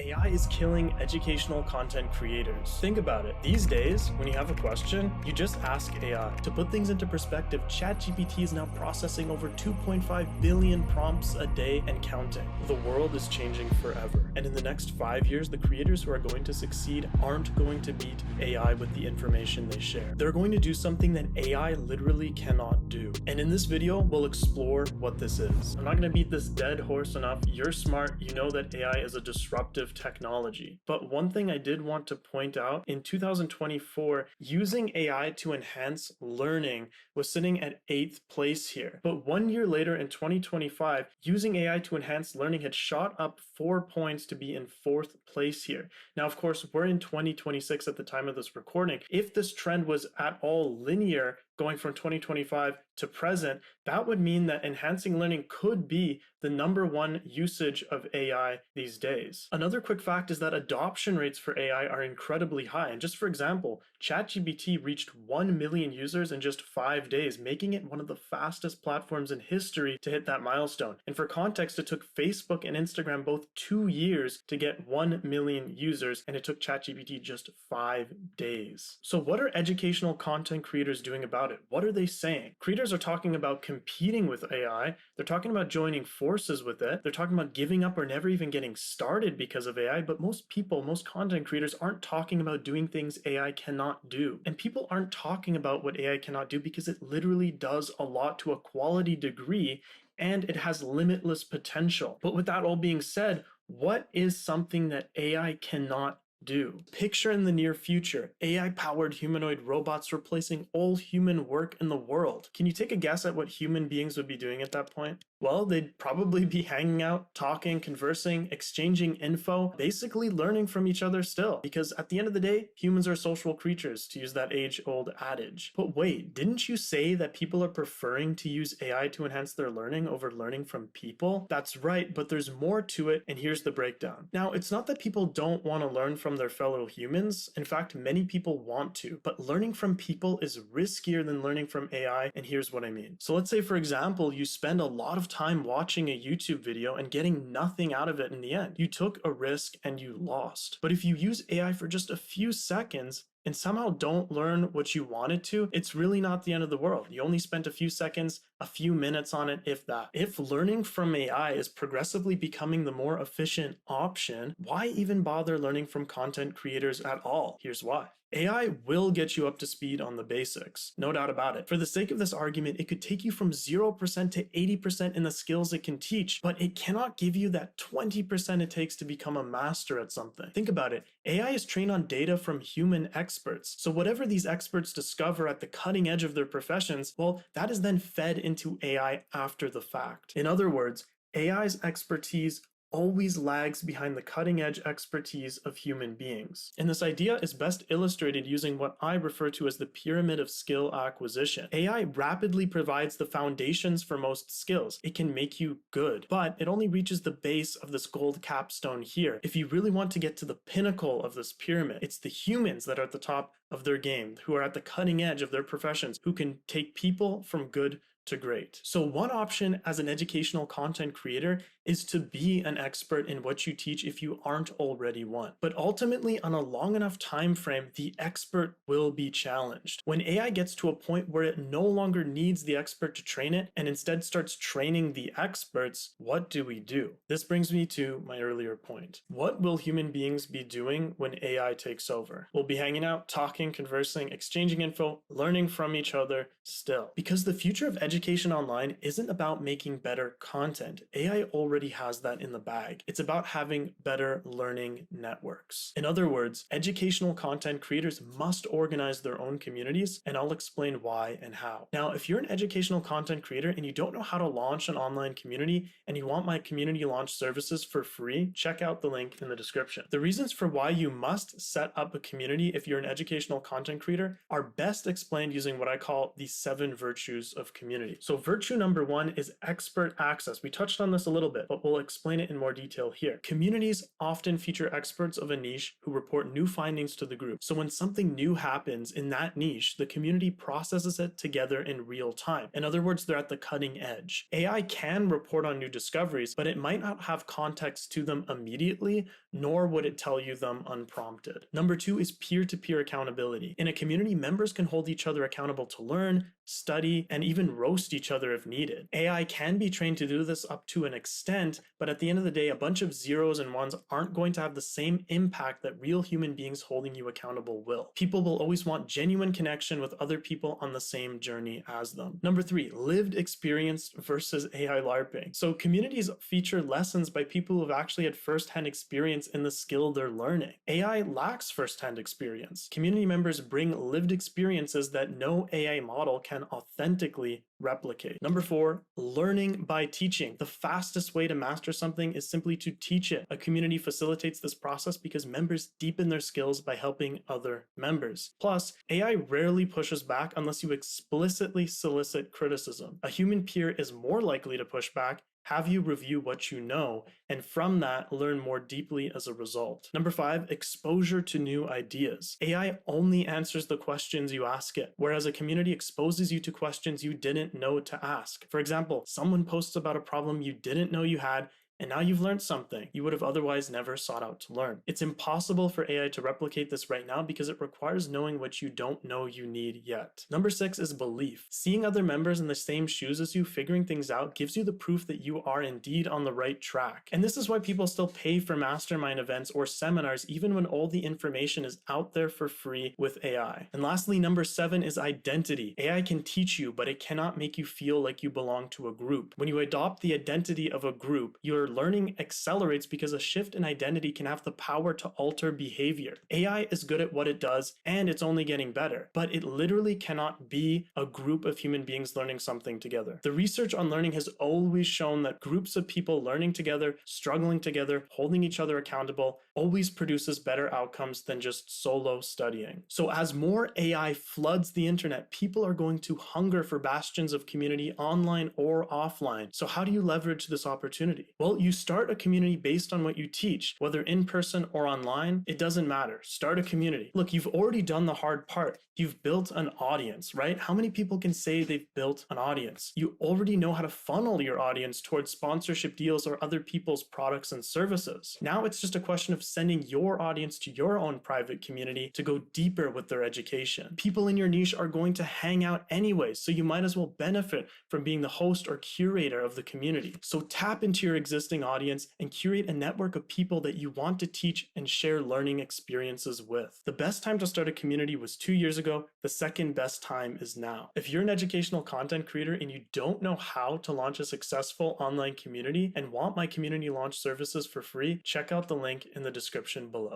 AI is killing educational content creators. Think about it. These days, when you have a question, you just ask AI. To put things into perspective, ChatGPT is now processing over 2.5 billion prompts a day and counting. The world is changing forever. And in the next 5 years, the creators who are going to succeed aren't going to beat AI with the information they share. They're going to do something that AI literally cannot do. And in this video, we'll explore what this is. I'm not going to beat this dead horse enough. You're smart. You know that AI is a disruptive technology. But one thing I did want to point out, in 2024, using AI to enhance learning was sitting at 8th place here. But 1 year later in 2025, using AI to enhance learning had shot up 4 points to be in 4th place here. Now, of course, we're in 2026 at the time of this recording. If this trend was at all linear, going from 2025 to present, that would mean that enhancing learning could be the #1 usage of AI these days. Another quick fact is that adoption rates for AI are incredibly high. And just for example, ChatGPT reached 1 million users in just 5 days, making it one of the fastest platforms in history to hit that milestone. And for context, it took Facebook and Instagram both 2 years to get 1 million users, and it took ChatGPT just 5 days. So what are educational content creators doing about it? What are they saying? Creators are talking about competing with AI. They're talking about joining forces with it. They're talking about giving up or never even getting started because of AI. But most people, most content creators aren't talking about doing things AI cannot do. And people aren't talking about what AI cannot do because it literally does a lot to a quality degree and it has limitless potential. But with that all being said, what is something that AI cannot do? Picture in the near future, AI-powered humanoid robots replacing all human work in the world. Can you take a guess at what human beings would be doing at that point? Well, they'd probably be hanging out, talking, conversing, exchanging info, basically learning from each other still. Because at the end of the day, humans are social creatures, to use that age-old adage. But wait, didn't you say that people are preferring to use AI to enhance their learning over learning from people? That's right, but there's more to it, and here's the breakdown. Now, it's not that people don't want to learn from their fellow humans. In fact, many people want to, but learning from people is riskier than learning from AI, and here's what I mean. So let's say, for example, you spend a lot of time watching a YouTube video and getting nothing out of it in the end. You took a risk and you lost. But if you use AI for just a few seconds and somehow don't learn what you wanted to, it's really not the end of the world. You only spent a few seconds, a few minutes on it, if that. If learning from AI is progressively becoming the more efficient option, why even bother learning from content creators at all? Here's why. AI will get you up to speed on the basics, no doubt about it. For the sake of this argument, it could take you from 0% to 80% in the skills it can teach, but it cannot give you that 20% it takes to become a master at something. Think about it. AI is trained on data from human experts. So whatever these experts discover at the cutting edge of their professions, well, that is then fed into AI after the fact. In other words, AI's expertise always lags behind the cutting-edge expertise of human beings. And this idea is best illustrated using what I refer to as the pyramid of skill acquisition. AI rapidly provides the foundations for most skills. It can make you good, but it only reaches the base of this gold capstone here. If you really want to get to the pinnacle of this pyramid, it's the humans that are at the top of their game, who are at the cutting edge of their professions, who can take people from good to great. So one option as an educational content creator is to be an expert in what you teach if you aren't already one. But ultimately, on a long enough time frame, the expert will be challenged. When AI gets to a point where it no longer needs the expert to train it and instead starts training the experts, what do we do? This brings me to my earlier point. What will human beings be doing when AI takes over? We'll be hanging out, talking, conversing, exchanging info, learning from each other still. Because the future of education online isn't about making better content. AI already has that in the bag. It's about having better learning networks. In other words, educational content creators must organize their own communities, and I'll explain why and how. Now, if you're an educational content creator and you don't know how to launch an online community and you want my community launch services for free, check out the link in the description. The reasons for why you must set up a community if you're an educational content creator are best explained using what I call the 7 virtues of community. So virtue number 1 is expert access. We touched on this a little bit. it, but we'll explain it in more detail here. Communities often feature experts of a niche who report new findings to the group. So when something new happens in that niche, the community processes it together in real time. In other words, they're at the cutting edge. AI can report on new discoveries, but it might not have context to them immediately, nor would it tell you them unprompted. Number 2 is peer-to-peer accountability. In a community, members can hold each other accountable to learn, study, and even roast each other if needed. AI can be trained to do this up to an extent, but at the end of the day, a bunch of zeros and ones aren't going to have the same impact that real human beings holding you accountable will. People will always want genuine connection with other people on the same journey as them. Number 3, lived experience versus AI LARPing. So communities feature lessons by people who've actually had first-hand experience in the skill they're learning. AI lacks first-hand experience. Community members bring lived experiences that no AI model can authentically replicate. Number 4, learning by teaching. The fastest way to master something is simply to teach it. A community facilitates this process because members deepen their skills by helping other members. Plus, AI rarely pushes back unless you explicitly solicit criticism. A human peer is more likely to push back, have you review what you know, and from that, learn more deeply as a result. Number 5, exposure to new ideas. AI only answers the questions you ask it, whereas a community exposes you to questions you didn't know to ask. For example, someone posts about a problem you didn't know you had, and now you've learned something you would have otherwise never sought out to learn. It's impossible for AI to replicate this right now because it requires knowing what you don't know you need yet. Number 6 is belief. Seeing other members in the same shoes as you figuring things out gives you the proof that you are indeed on the right track. And this is why people still pay for mastermind events or seminars even when all the information is out there for free with AI. And lastly, number 7 is identity. AI can teach you, but it cannot make you feel like you belong to a group. When you adopt the identity of a group, you're learning accelerates because a shift in identity can have the power to alter behavior. AI is good at what it does, and it's only getting better, but it literally cannot be a group of human beings learning something together. The research on learning has always shown that groups of people learning together, struggling together, holding each other accountable, always produces better outcomes than just solo studying. So as more AI floods the internet, people are going to hunger for bastions of community online or offline. So how do you leverage this opportunity? Well, you start a community based on what you teach, whether in person or online, it doesn't matter. Start a community. Look, you've already done the hard part. You've built an audience, right? How many people can say they've built an audience? You already know how to funnel your audience towards sponsorship deals or other people's products and services. Now it's just a question of sending your audience to your own private community to go deeper with their education. People in your niche are going to hang out anyways, so you might as well benefit from being the host or curator of the community. So tap into your existing audience and curate a network of people that you want to teach and share learning experiences with. The best time to start a community was 2 years ago. The second best time is now. If you're an educational content creator and you don't know how to launch a successful online community and want my community launch services for free, check out the link in the description below.